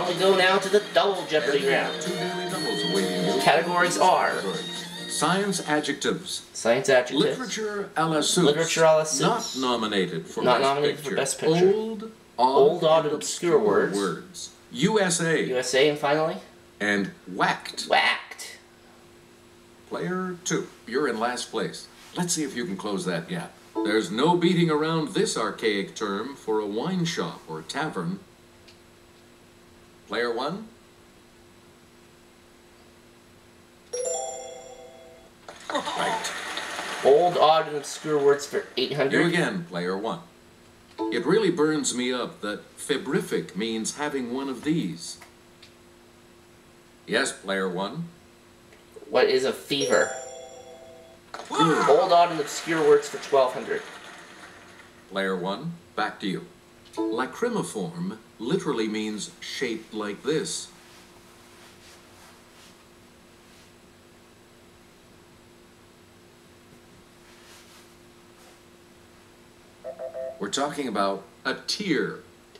we go now to the double Jeopardy round. Two daily doubles awaiting you. Categories are Science adjectives. Science adjectives. Literature à la Suisse. Literature à la Suisse. Not nominated for Not Best nominated Picture. for Best Picture. Old, odd, and obscure words. USA. USA, and finally? And whacked. Whacked. Player 2. You're in last place. Let's see if you can close that gap. There's no beating around this archaic term for a wine shop or tavern. Player 1. Right. Old, odd, and obscure words for 800. You again, player 1. It really burns me up that febrific means having one of these. Yes, player 1. What is a fever? Good. Old, odd, and obscure words for 1200. Player 1, back to you. Lacrimiform literally means shaped like this. We're talking about a tear.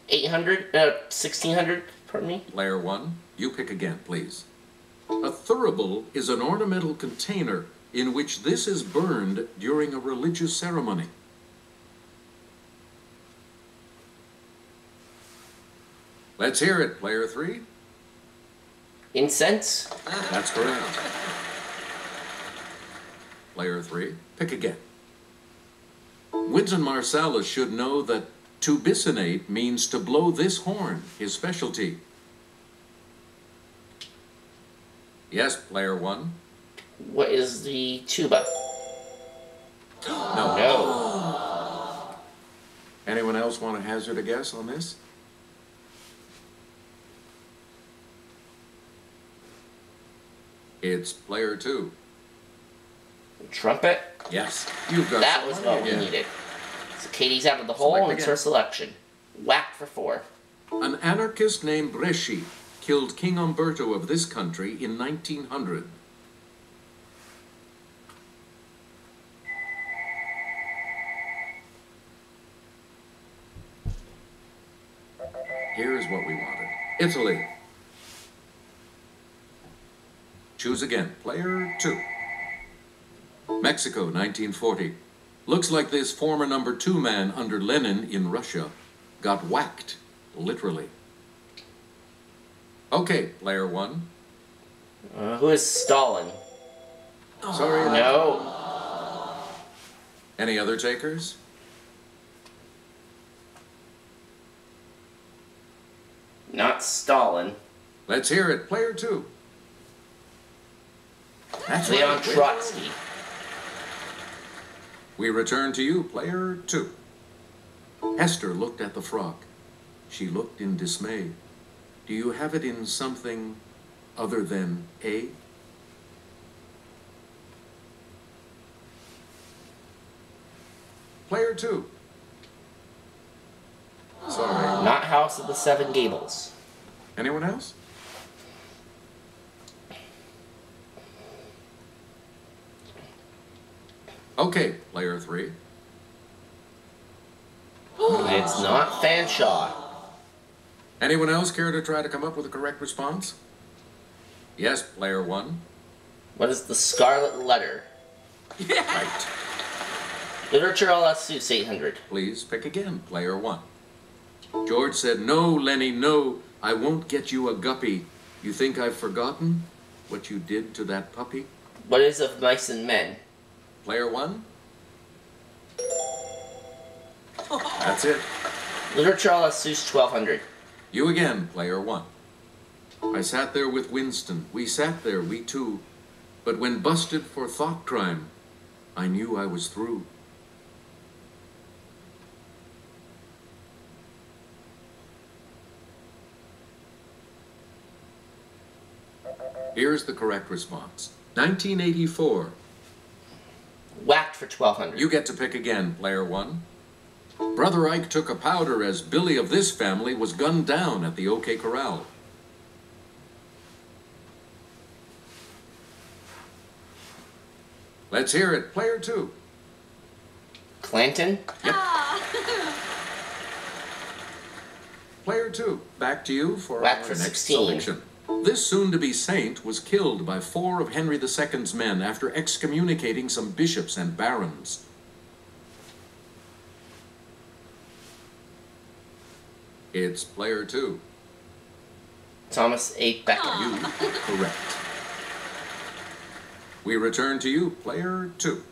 1600, pardon me? Player 1, you pick again, please. A thurible is an ornamental container in which this is burned during a religious ceremony. Let's hear it, player 3. Incense? That's correct. Player 3, pick again. Wynton Marsalis should know that to bissonate means to blow this horn, his specialty. Yes, player 1. What is the tuba? No. No. Anyone else want to hazard a guess on this? It's player 2. Trumpet? Yes. You've got That was what we again. needed. So Katie's out of the hole, and it's her selection. Whack for 4. An anarchist named Bresci killed King Umberto of this country in 1900. Here's what we wanted. Italy. Choose again. Player 2. Mexico, 1940. Looks like this former number 2 man under Lenin in Russia got whacked, literally. Okay, player 1. Who is Stalin? Sorry. No. Any other takers? Not Stalin. Let's hear it. Player 2. That's Leon right. Trotsky. We return to you, player 2. Esther looked at the frock. She looked in dismay. Do you have it in something other than A? Player 2. Sorry. Not House of the Seven Gables. Anyone else? Okay, player 3. It's not Fanshawe. Anyone else care to try to come up with a correct response? Yes, player 1. What is the Scarlet Letter? Right. Literature à la Suisse, 800. Please pick again, player 1. George said, "No, Lenny, no, I won't get you a guppy. You think I've forgotten what you did to that puppy?" What is Of Mice and Men? Player 1. That's it. Literature à la Suisse, 1200. You again, player 1. I sat there with Winston. We sat there, we two. But when busted for thought crime, I knew I was through. Here's the correct response. 1984. Whacked for 1200. You get to pick again, player 1. Brother Ike took a powder as Billy of this family was gunned down at the OK Corral. Let's hear it, player 2. Clanton? Yep. Player 2, back to you for Whack our for next 16. selection. This soon-to-be saint was killed by 4 of Henry II's men after excommunicating some bishops and barons. It's Player 2. Thomas A. PECAN. You correct. We return to you, Player 2.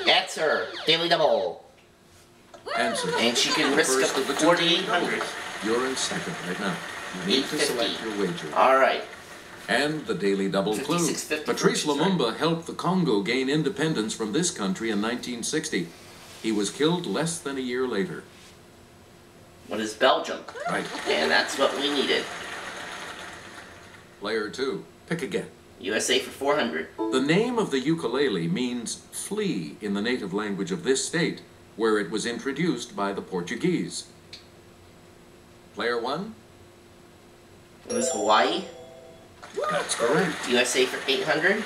Answer. Daily double. Answer. And she can risk First up of to the two daily 4,800. doubles. You're in second right now. You need to select your wager. Alright. And the daily double clue. 56.50 Patrice for each, right? Lumumba helped the Congo gain independence from this country in 1960. He was killed less than a year later. What is Belgium? Right. And that's what we needed. Player 2. Pick again. USA for 400. The name of the ukulele means flea in the native language of this state, where it was introduced by the Portuguese. Player 1. What is Hawaii? That's correct. USA for 800.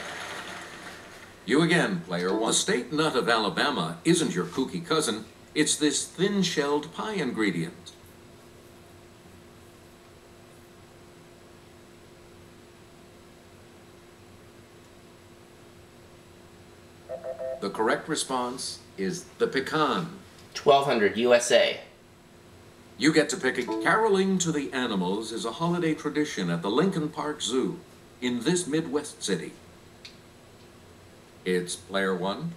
You again, Player 1. The state nut of Alabama isn't your kooky cousin. It's this thin-shelled pie ingredient. The correct response is the pecan. 1200 USA. You get to pick a caroling to the animals is a holiday tradition at the Lincoln Park Zoo in this Midwest city. It's Player 1.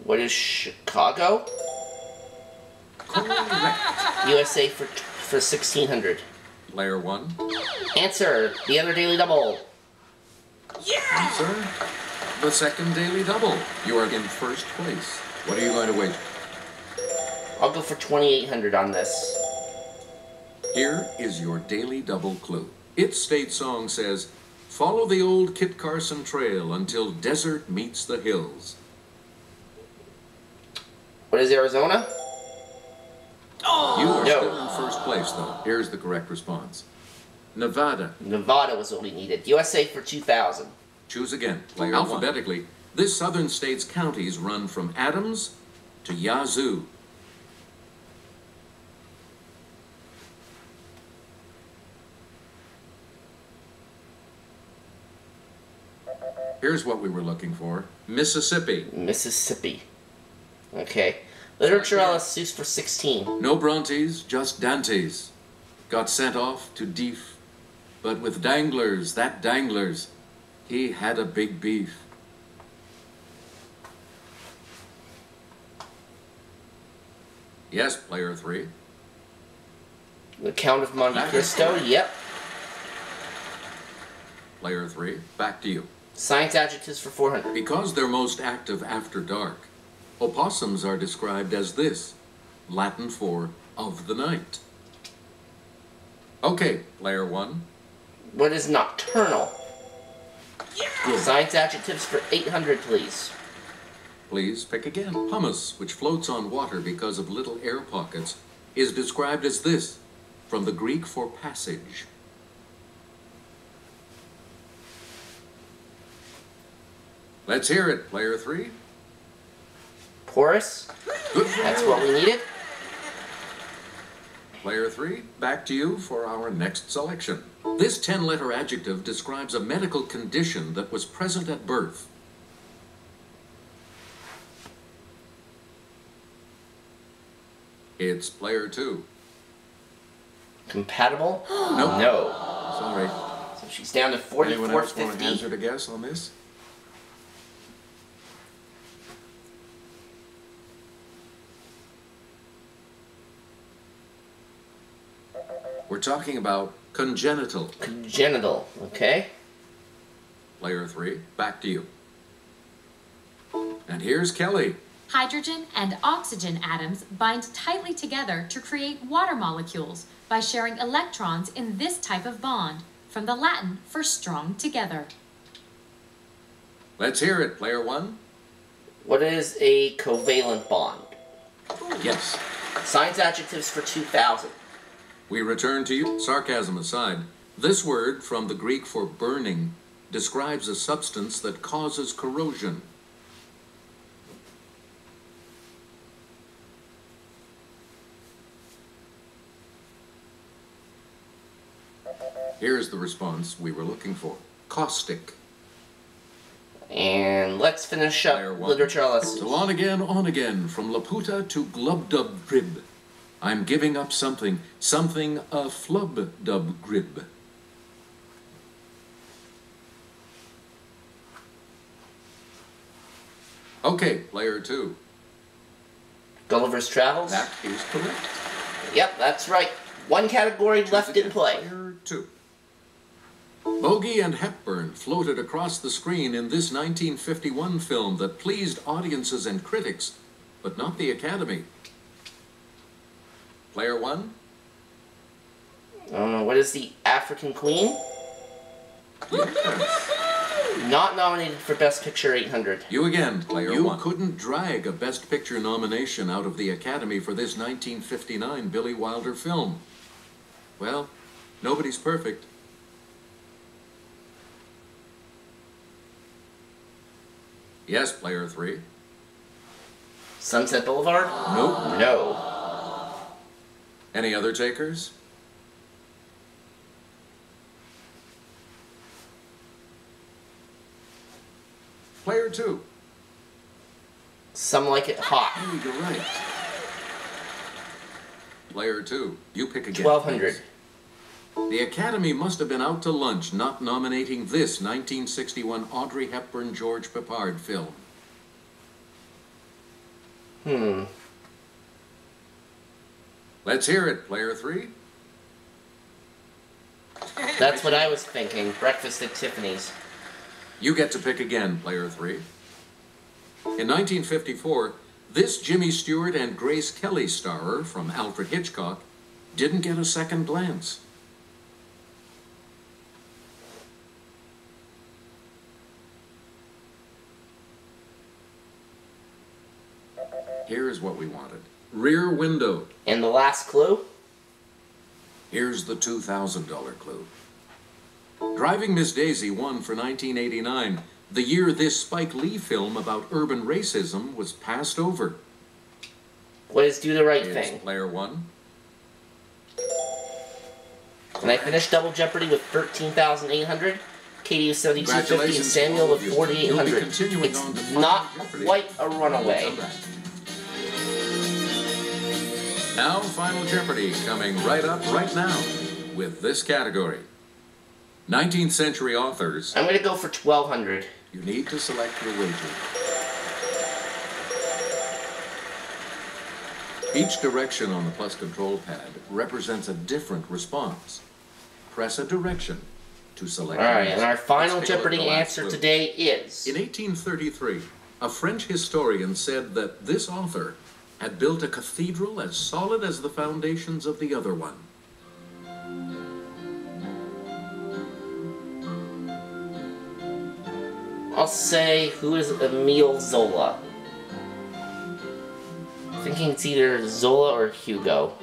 What is Chicago? Correct. USA for 1600. Player 1. Answer. The other daily double. Answer. The second daily double. You are in first place. What are you going to wager? I'll go for 2800 on this. Here is your daily double clue. Its state song says, "Follow the old Kit Carson trail until desert meets the hills." What is Arizona? You are No. still in first place, though. Here's the correct response. Nevada. Nevada was what we needed. USA for 2000. Choose again. Player alphabetically. This southern state's counties run from Adams to Yazoo. Here's what we were looking for. Mississippi. Mississippi. Okay. Literature Alice Seuss for 16. No Brontes, just Dantes. Got sent off to Deef. But with Danglers, that Danglers, he had a big beef. Yes, Player 3. The Count of Monte Cristo. Yep. Player 3, back to you. Science adjectives for 400. Because they're most active after dark, opossums are described as this, Latin for of the night. Okay, Player 1. What is nocturnal? Good. Science adjectives for 800, please. Please pick again. Pumice, which floats on water because of little air pockets, is described as this, from the Greek for passage. Let's hear it, Player 3. Porous. Good. That's what we needed. Player 3, back to you for our next selection. This 10-letter adjective describes a medical condition that was present at birth. It's Player 2. Compatible? Nope. No. Sorry. So she's down to Anyone else want to 4450. hazard a guess on this? We're talking about congenital. Congenital. Okay. Player 3, back to you. And here's Kelly. Hydrogen and oxygen atoms bind tightly together to create water molecules by sharing electrons in this type of bond, from the Latin for strong together. Let's hear it, Player 1. What is a covalent bond? Yes. Science adjectives for 2000. We return to you. Sarcasm aside, this word, from the Greek for burning, describes a substance that causes corrosion. Here's the response we were looking for. Caustic. And let's finish up literature lessons. So on again, from Laputa to Glubdub-Grib. I'm giving up something a flub-dub-grib. Okay, player 2. Gulliver's Travels? That is correct. Yep, that's right. One category left in play. Player 2. Bogey and Hepburn floated across the screen in this 1951 film that pleased audiences and critics, but not the Academy. Player 1. What is the African Queen? Yes. Not nominated for Best Picture 800. You again, player 1. You couldn't drag a Best Picture nomination out of the Academy for this 1959 Billy Wilder film. Well, nobody's perfect. Yes, player 3. Sunset Boulevard? Nope. No. Any other takers? Player 2. Some Like It Hot. Oh, you're right. Player 2. You pick again. 1200. The Academy must have been out to lunch not nominating this 1961 Audrey Hepburn George Peppard film. Let's hear it, player 3. That's what I was thinking. Breakfast at Tiffany's. You get to pick again, player 3. In 1954, this Jimmy Stewart and Grace Kelly starer from Alfred Hitchcock didn't get a second glance. Here's what we wanted. Rear Window. And the last clue? Here's the $2,000 clue. Driving Miss Daisy won for 1989, the year this Spike Lee film about urban racism was passed over. What is Do the Right It's Thing? player 1. And I finished Double Jeopardy with 13,800. Katie with 7,250 and Samuel with 4,800. It's not quite a runaway. Now Final Jeopardy coming right up right now with this category. 19th century authors. I'm going to go for 1,200. You need to select your wager. Each direction on the plus control pad represents a different response. Press a direction to select. Alright, and our Final Jeopardy answer today is... In 1833, a French historian said that this author had built a cathedral as solid as the foundations of the other one. I'll say, who is Emile Zola? I'm thinking it's either Zola or Hugo.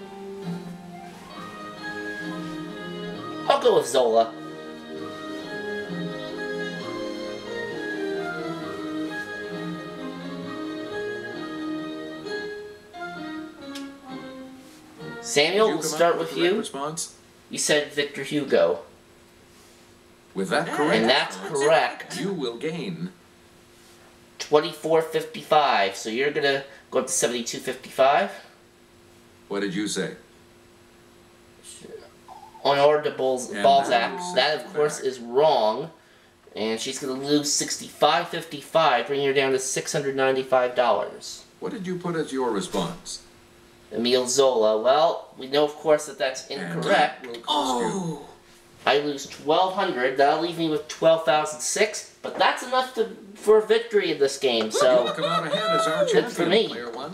I'll go with Zola. Samuel, we'll start with you. Response? You said Victor Hugo. With that correct, and that's correct. You will gain 24.55. So you're gonna go up to 72.55. What did you say? Honor de Balzac. That, of course, is wrong. And she's going to lose $65.55, bringing her down to $695. What did you put as your response? Emile Zola. Well, we know, of course, that that's incorrect. Oh! I lose 1,200. That'll leave me with 12,006. But that's enough for a victory in this game. So you'll come out ahead as our champion, for me. Player 1.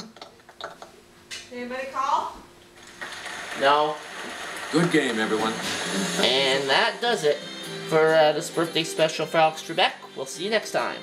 Anybody call? No. Good game, everyone. And that does it for this birthday special for Alex Trebek. We'll see you next time.